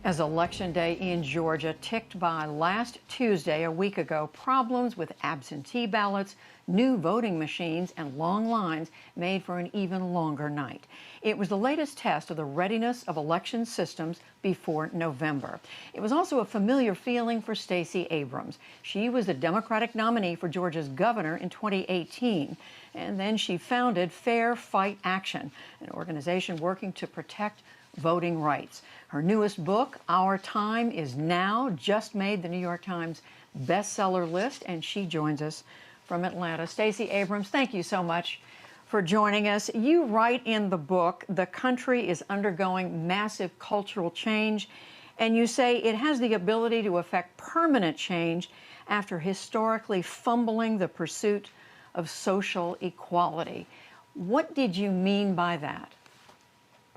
As Election Day in Georgia ticked by last Tuesday, a week ago, problems with absentee ballots, new voting machines, and long lines made for an even longer night. It was the latest test of the readiness of election systems before November. It was also a familiar feeling for Stacey Abrams. She was the Democratic nominee for Georgia's governor in 2018, and then she founded Fair Fight Action, an organization working to protect voting rights. Her newest book, Our Time Is Now, just made the New York Times bestseller list, and she joins us from Atlanta. Stacey Abrams, thank you so much for joining us. You write in the book, the country is undergoing massive cultural change, and you say it has the ability to affect permanent change after historically fumbling the pursuit of social equality. What did you mean by that?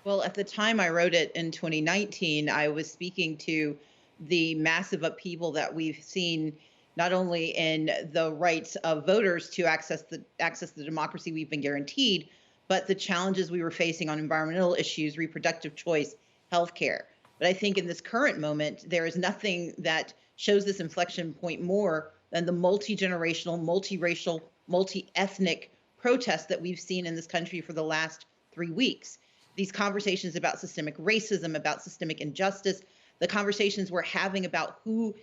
Well, at the time I wrote it in 2019, I was speaking to the massive upheaval that we've seen, not only in the rights of voters to access the democracy we've been guaranteed, but the challenges we were facing on environmental issues, reproductive choice, healthcare. But I think in this current moment, there is nothing that shows this inflection point more than the multi-generational, multiracial, multi-ethnic protests that we've seen in this country for the last 3 weeks. These conversations about systemic racism, about systemic injustice, the conversations we're having about who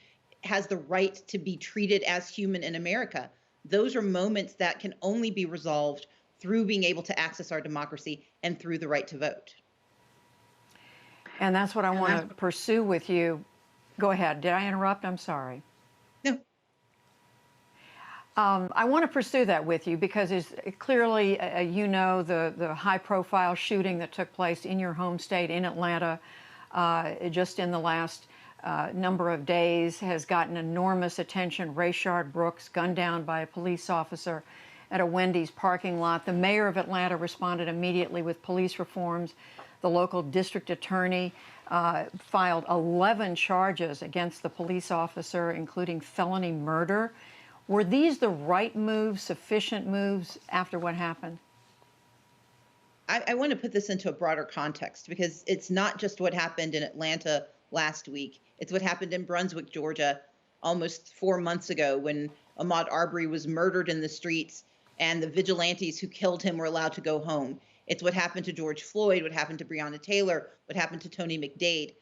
has the right to be treated as human in America. Those are moments that can only be resolved through being able to access our democracy and through the right to vote. And that's what I want to pursue with you. Go ahead. Did I interrupt? I'm sorry. No. I want to pursue that with you because it's clearly, you know, the high-profile shooting that took place in your home state in Atlanta just in the last number of days has gotten enormous attention. Rayshard Brooks gunned down by a police officer at a Wendy's parking lot. The mayor of Atlanta responded immediately with police reforms. The local district attorney filed 11 charges against the police officer, including felony murder. Were these the right moves, sufficient moves after what happened? I want to put this into a broader context because it's not just what happened in Atlanta last week. It's what happened in Brunswick, Georgia, almost 4 months ago when Ahmaud Arbery was murdered in the streets and the vigilantes who killed him were allowed to go home. It's what happened to George Floyd, what happened to Breonna Taylor, what happened to Tony McDade.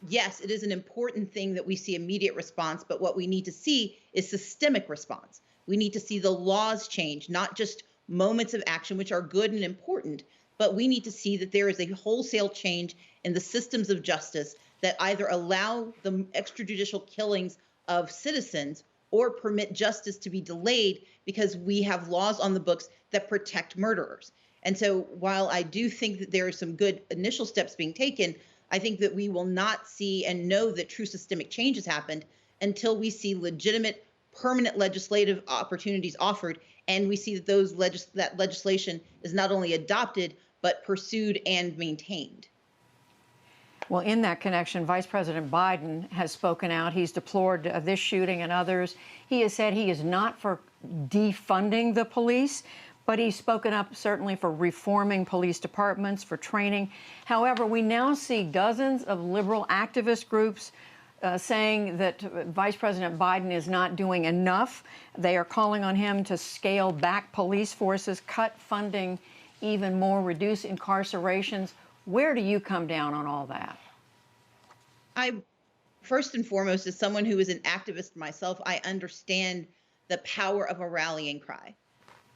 Yes, it is an important thing that we see immediate response, but what we need to see is systemic response. We need to see the laws change, not just moments of action, which are good and important, but we need to see that there is a wholesale change in the systems of justice that either allow the extrajudicial killings of citizens or permit justice to be delayed because we have laws on the books that protect murderers. And so while I do think that there are some good initial steps being taken, I think that we will not see and know that true systemic change has happened until we see legitimate, permanent legislative opportunities offered, and we see that that legislation is not only adopted but pursued and maintained. Well, in that connection, Vice President Biden has spoken out. He's deplored this shooting and others. He has said he is not for defunding the police, but he's spoken up certainly for reforming police departments, for training. However, we now see dozens of liberal activist groups saying that Vice President Biden is not doing enough. They are calling on him to scale back police forces, cut funding even more, reduce incarcerations. Where do you come down on all that? First and foremost, as someone who is an activist myself, I understand the power of a rallying cry.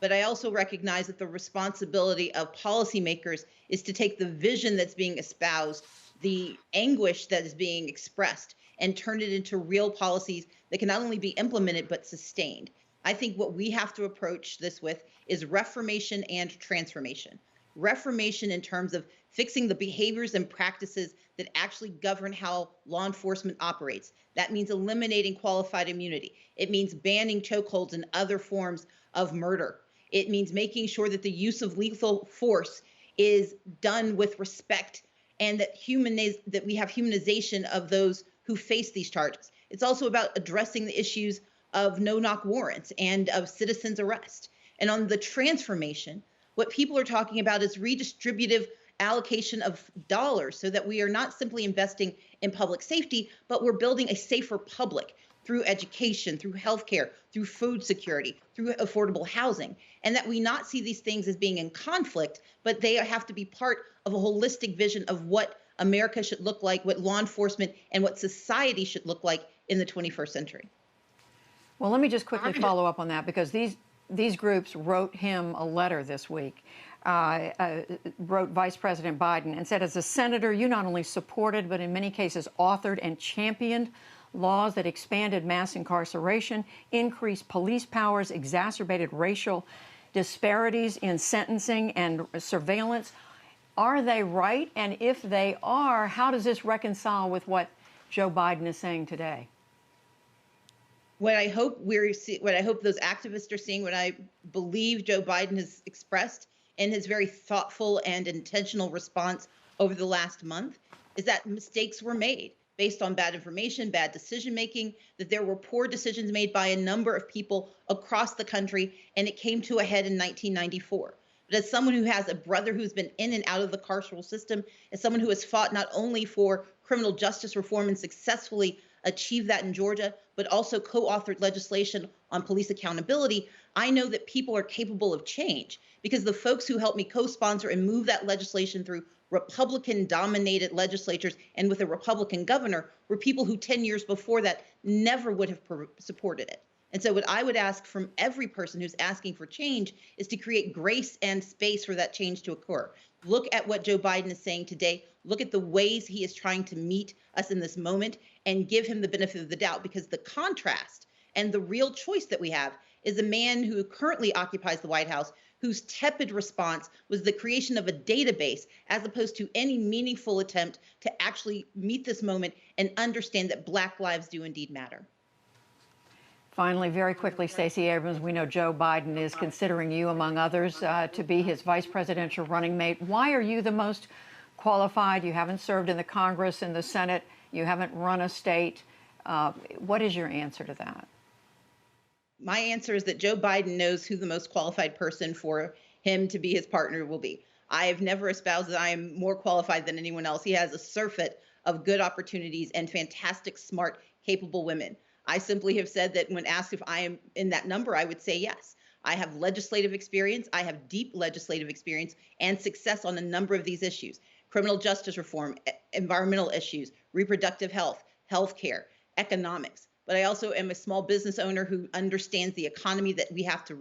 But I also recognize that the responsibility of policymakers is to take the vision that's being espoused, the anguish that is being expressed, and turn it into real policies that can not only be implemented, but sustained. I think what we have to approach this with is reformation and transformation. Reformation in terms of fixing the behaviors and practices that actually govern how law enforcement operates. That means eliminating qualified immunity. It means banning chokeholds and other forms of murder. It means making sure that the use of lethal force is done with respect and that we have humanization of those who face these charges. It's also about addressing the issues of no-knock warrants and of citizens' arrest. And on the transformation, what people are talking about is redistributive allocation of dollars so that we are not simply investing in public safety, but we're building a safer public through education, through healthcare, through food security, through affordable housing, and that we not see these things as being in conflict, but they have to be part of a holistic vision of what America should look like, what law enforcement and what society should look like in the 21st century. Well, let me just quickly follow up on that, because these groups wrote him a letter this week, wrote Vice President Biden and said, as a senator, you not only supported, but in many cases authored and championed laws that expanded mass incarceration, increased police powers, exacerbated racial disparities in sentencing and surveillance. Are they right? And if they are, how does this reconcile with what Joe Biden is saying today? What I hope those activists are seeing, what I believe Joe Biden has expressed in his very thoughtful and intentional response over the last month, is that mistakes were made based on bad information, bad decision making, that there were poor decisions made by a number of people across the country, and it came to a head in 1994. But as someone who has a brother who's been in and out of the carceral system, as someone who has fought not only for criminal justice reform and successfully achieved that in Georgia, but also co-authored legislation on police accountability, I know that people are capable of change, because the folks who helped me co-sponsor and move that legislation through Republican-dominated legislatures and with a Republican governor were people who 10 years before that never would have supported it. And so what I would ask from every person who's asking for change is to create grace and space for that change to occur. Look at what Joe Biden is saying today. Look at the ways he is trying to meet us in this moment and give him the benefit of the doubt, because the contrast and the real choice that we have is a man who currently occupies the White House, whose tepid response was the creation of a database, as opposed to any meaningful attempt to actually meet this moment and understand that Black lives do indeed matter. Finally, very quickly, Stacey Abrams, we know Joe Biden is considering you, among others, to be his vice presidential running mate. Why are you the most qualified? You haven't served in the Congress and the Senate. You haven't run a state. What is your answer to that? My answer is that Joe Biden knows who the most qualified person for him to be his partner will be. I have never espoused that I am more qualified than anyone else. He has a surfeit of good opportunities and fantastic, smart, capable women. I simply have said that when asked if I am in that number, I would say yes. I have legislative experience. I have deep legislative experience and success on a number of these issues: criminal justice reform, environmental issues, reproductive health, healthcare, economics. But I also am a small business owner who understands the economy that we have to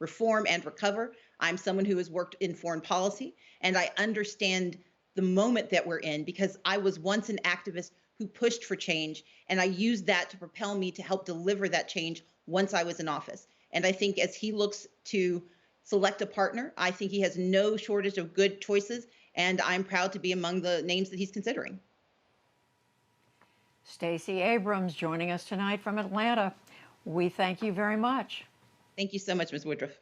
reform and recover. I'm someone who has worked in foreign policy, and I understand the moment that we're in, because I was once an activist who pushed for change, and I used that to propel me to help deliver that change once I was in office. And I think as he looks to select a partner, I think he has no shortage of good choices, and I'm proud to be among the names that he's considering. Stacey Abrams joining us tonight from Atlanta. We thank you very much. Thank you so much, Ms. Woodruff.